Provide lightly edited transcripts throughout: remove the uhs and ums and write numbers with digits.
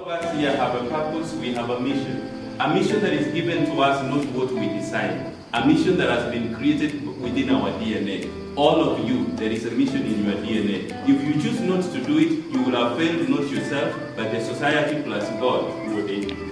us here have a purpose, we have a mission. A mission that is given to us, not what we decide. A mission that has been created within our DNA. All of you, there is a mission in your DNA. If you choose not to do it, you will have failed not yourself, but the society plus God who will aid you.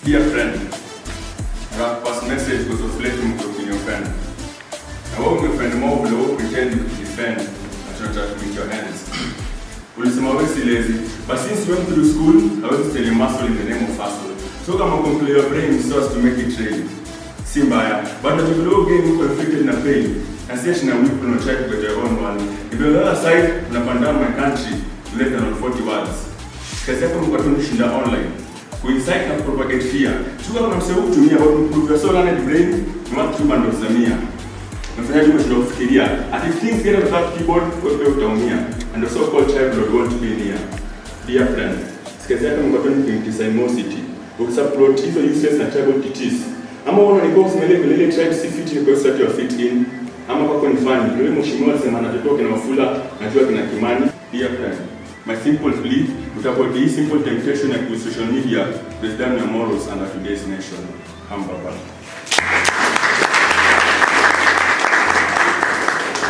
Dear friend, our first message was reflecting in your friend. Now when your friend more below pretend you could defend and not try to meet your hands. Ulisema wewe si lazy, but since you went through school, I was telling muscle in the name of hustle. So kama complete your brain so as to make it train. Si mbaya, but the below game you conflicted na pain. And since now we will not try to get your own one. If on the other side, unapanda my country, less than 40 words. Kazi yako mko tunashinda online. Kuinsight na propagate fear. Chukua kuna mseu kutumia what improve your soul and brain, ni watu bando zamia. Nafanya jambo la kufikiria. At if things get out of that keyboard, wewe utaumia. And the so-called child will want to be near. Dear friend, sikazia kama mko tunimosity. Ukisupplot hizo useless na tribal titis. Ama unaona ni box mele vile tribe si fit ni kwa state of fit in. Ama kwa ni funny. Ndio mheshimiwa alisema anatoka na Wafula, najua kina Kimani. Dear friend, my simple plea, without this simple temptation of social media, please damn your morals under today's nation. Hambaba.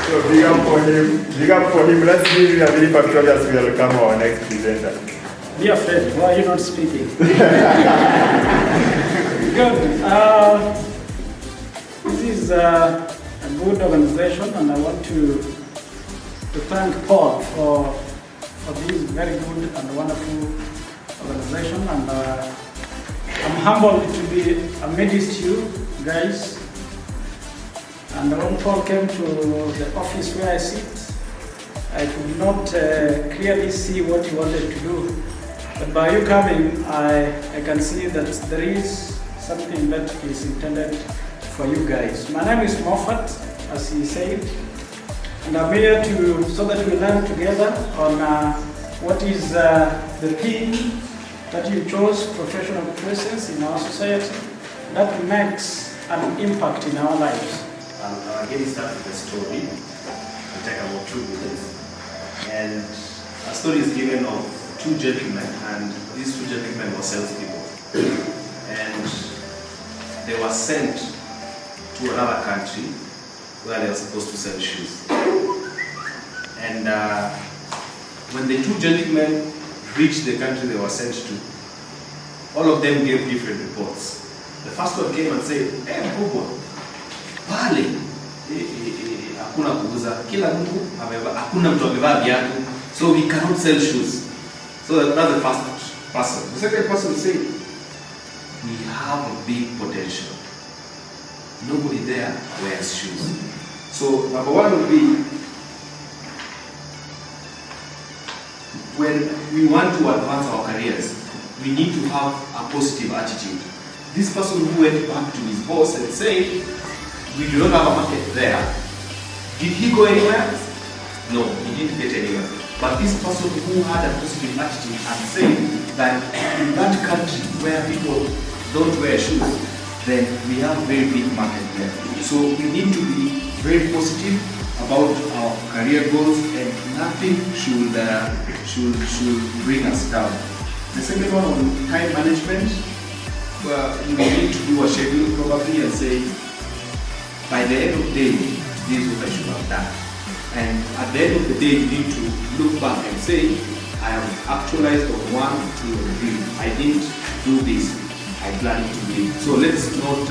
So big up for him. Big up for him. Let's give a very patriotic welcome our next presenter. Dear friend, why are you not speaking? Good. This is a good organization, and I want to thank Paul for this very good and wonderful organization, and I'm humbled to be amidst you guys. And when Paul came to the office where I sit, I could not clearly see what he wanted to do. But by you coming, I can see that there is something that is intended for you guys. My name is Moffat, as he said. And I'm here so that we learn together on what is the theme that you chose, professional presence in our society, that makes an impact in our lives. I'll get started with a story. It'll take about 2 minutes. And a story is given of 2 gentlemen, and these 2 gentlemen were salespeople. And they were sent to another country where they were supposed to sell shoes. And when the 2 gentlemen reached the country they were sent to, all of them gave different reports. The first one came and said, "Hey, mkubwa, pale hakuna kuuza, kila mtu hakuna mtu amevaa viatu, so we cannot sell shoes." So that's the first person. The second person said, "We have a big potential. Nobody there wears shoes." So number 1 would be, when we want to advance our careers, we need to have a positive attitude. This person who went back to his boss and said, "We do not have a market there." Did he go anywhere? No, he didn't get anywhere. But this person who had a positive attitude and said that in that country where people don't wear shoes, then we have a very big market there. So we need to be very positive about our career goals, and nothing should bring us down. The second one on time management, you need to do a schedule probably and say, by the end of the day, this is what I should have done. And at the end of the day, you need to look back and say, I have actualized on 1, 2, and 3. I didn't do this. I planned to do. So let's not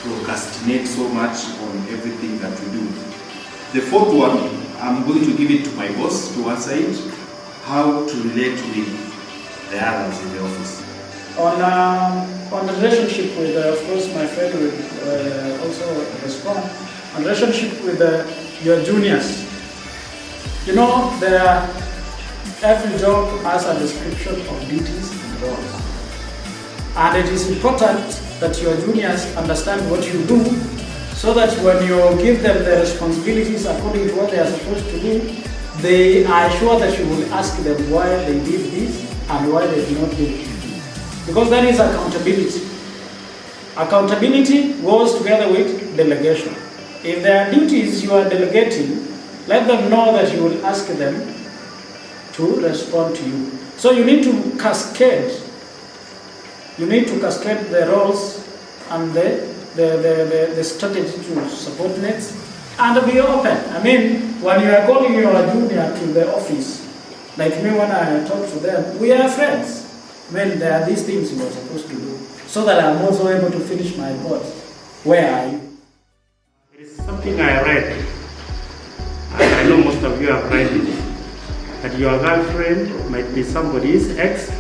procrastinate so much on everything that we do. The fourth one, I'm going to give it to my boss to answer it, how to relate with the others in the office. On the relationship with, of course, my friend will also respond. On relationship with your juniors. You know, every job has a description of duties and roles. And it is important that your juniors understand what you do so that when you give them the responsibilities according to what they are supposed to do, they are sure that you will ask them why they did this and why they did not do it. Because that is accountability. Accountability goes together with delegation. If there are duties you are delegating, let them know that you will ask them to respond to you. So you need to cascade. You need to cascade the roles and the strategy to subordinates and be open. I mean, when you are calling your junior to the office, like me when I talk to them, we are friends. I mean, there are these things you are supposed to do, so that I'm also able to finish my report. Where are you? There is something I read. I know most of you have read it. That your girlfriend might be somebody's ex.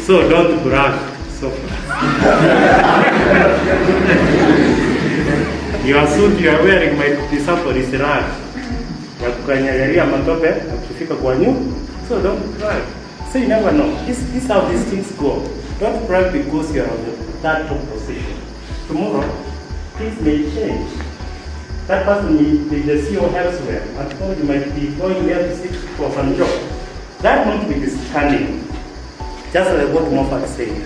So don't brag so far. Your suit you are wearing might be somebody's rag. Wakukanyagaria matope akifika kwa nyu. So don't brag. So you never know. This is how these things go. Don't brag because you are on that top position. Tomorrow, things may change. That person may be the CEO elsewhere, and tomorrow you might be going there to seek for some job. That won't be discerning. Just like what Moffat said.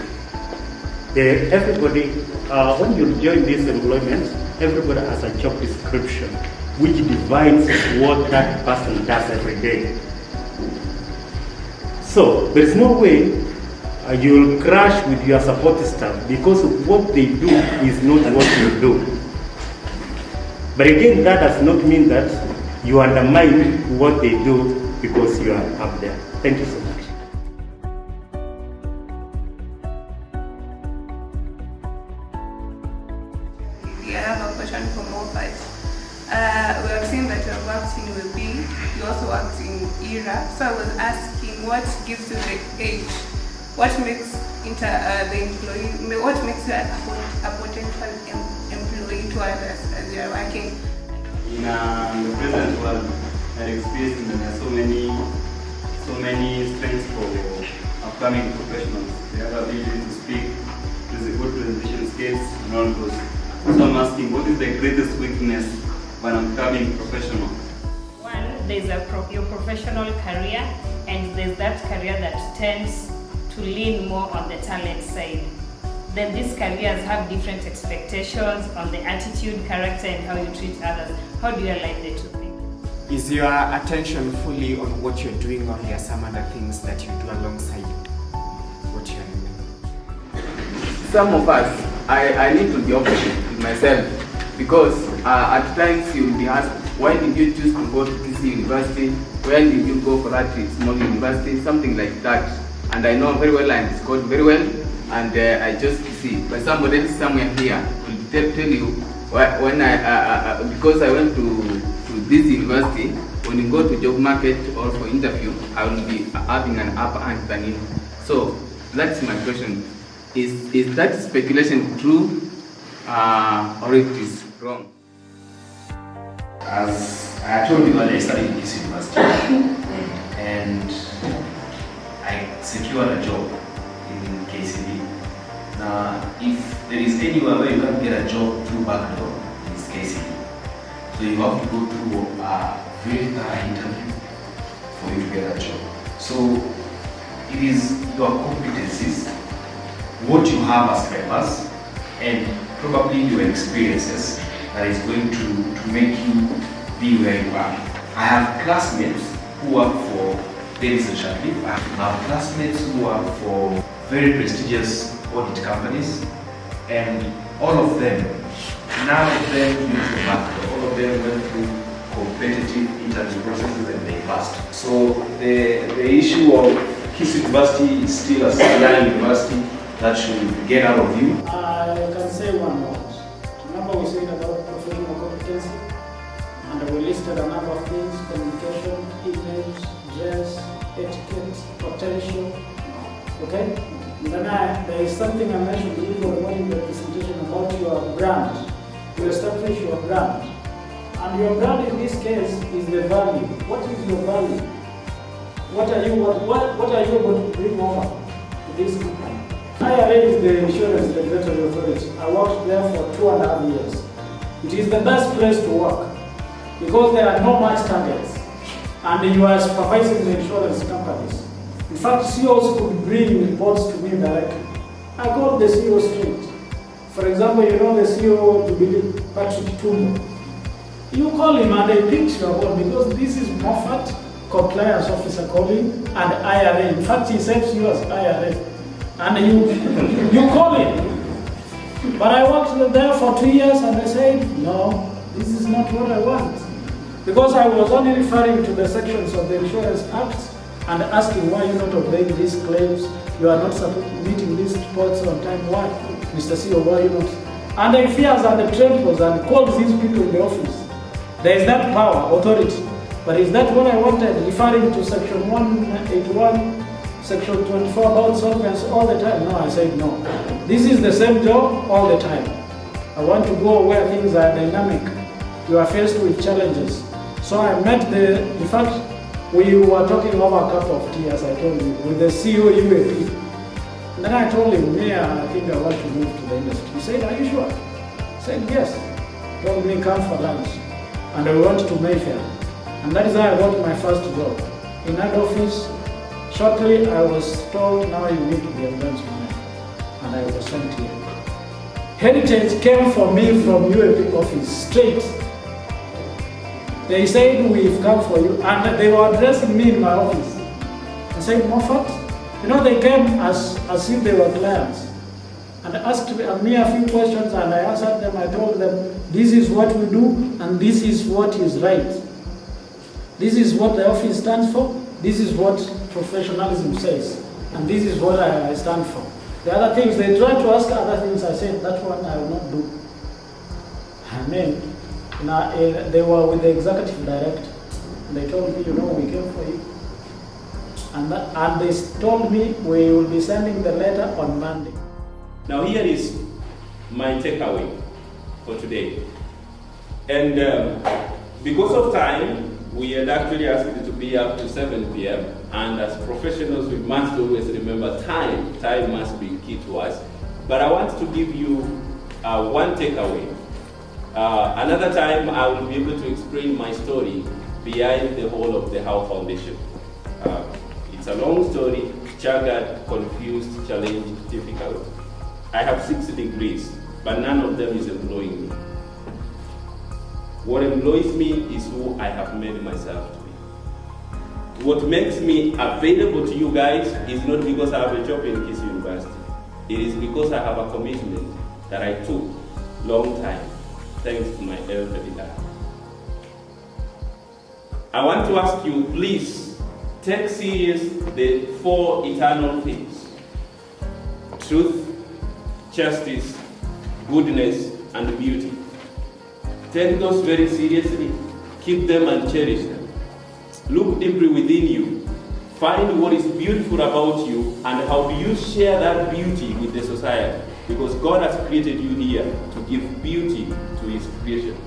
Everybody, when you join this employment, everybody has a job description which defines what that person does every day. So there is no way you will crash with your support staff because what they do is not what you do. But again, that does not mean that you undermine what they do because you are up there. Thank you so much. I have a question for Moffat. We have seen that you have worked in WebB, you also worked in ERA. So I was asking, what gives you the edge? What makes the employee? What makes you a potential employee to others as you are working? In the present world, I experience there are so many strengths for upcoming professionals. They have ability to speak, good presentation skills, and all those. So I'm asking, what is the greatest weakness when I'm upcoming professional? One, there's your professional career, and there's that career that tends to lean more on the talent side. Then these careers have different expectations on the attitude, character, and how you treat others. How do you align the two things? Is your attention fully on what you're doing, or there are some other things that you do alongside what you're doing? Some of us, I need to be honest with myself, because at times you'll be asked, why did you choose to go to this university? Where did you go for that small university? Something like that. And I know very well and scored very well, and I just see. But somebody else somewhere here will tell you when because I went to this university. When you go to job market or for interview, I will be having an upper hand than you. So that's my question: is that speculation true, or it is wrong? As I told you earlier, I studied in this university, and I secured a job in KCB. Now, if there is anywhere where you can get a job through backdoor, it's KCB. So you have to go through a very thorough interview for you to get a job. So it is your competencies, what you have as papers, and probably your experiences that is going to make you be where you are. I have classmates who work for Davis and Shapley. I have classmates who work for very prestigious audit companies, and all of them, none of them used the backdoor. All of them went through competitive interview processes and they passed. So the issue of KISS University is still a young university that should get out of view. I can say one word. Remember we said about professional competency, and we listed a number of things: communication, image, dress, etiquette, potential. Okay? And then there is something I mentioned to you in the presentation about your brand. You establish your brand. And your brand in this case is the value. What is your value? What are you able to bring over to this company? IRA is the insurance regulatory authority. I worked there for 2.5 years. It is the best place to work because there are no much targets and you are supervising the insurance companies. In fact, CEOs could bring reports to me directly. I called the CEO straight. For example, you know the CEO of Jubilee, Patrick Tumbo. You call him and they picked your call because this is Moffat, compliance officer calling, and IRA. In fact, he says you as IRA. And you call him. But I worked there for 2 years and I said, no, this is not what I want. Because I was only referring to the sections of the Insurance Act and asking why you're not obeying these claims, you are not meeting these reports on time, why? Mr. CEO, why you not? And if he has at the trembles and calls these people in the office, there is that power, authority. But is that what I wanted? Referring to section 181, section 24 about solvency all the time? No, I said no. This is the same job all the time. I want to go where things are dynamic. You are faced with challenges. So I met in fact, we were talking over a cup of tea, as I told you, with the CEO UAP. And then I told him, yeah, I think I want to move to the industry. He said, are you sure? I said, yes. He told me, come for lunch. And I went to Mayfair. And that is how I got my first job. In that office, shortly I was told, now you need to be a branch manager. And I was sent here. Heritage came for me from UAP office, straight. They said, we've come for you. And they were addressing me in my office. I said, Moffat, you know, they came as if they were clients. And asked me a few questions and I answered them. I told them, this is what we do and this is what is right. This is what the office stands for. This is what professionalism says. And this is what I stand for. The other things, they tried to ask other things. I said, that one I will not do. I mean, they were with the executive director. And they told me, you know, we came for you. And they told me we will be sending the letter on Monday. Now here is my takeaway for today. And because of time, we had actually asked it to be up to 7 p.m. And as professionals, we must always remember time. Time must be key to us. But I want to give you one takeaway. Another time, I will be able to explain my story behind the whole of the How Foundation. It's a long story, jagged, confused, challenged, difficult. I have 6 degrees, but none of them is employing me. What employs me is who I have made myself to be. What makes me available to you guys is not because I have a job in KISS University. It is because I have a commitment that I took long time, thanks to my elderly dad. I want to ask you, please, take serious the 4 eternal things: truth, justice, goodness, and beauty. Take those very seriously, keep them and cherish them. Look deeply within you, find what is beautiful about you and how do you share that beauty with the society, because God has created you here to give beauty to His creation.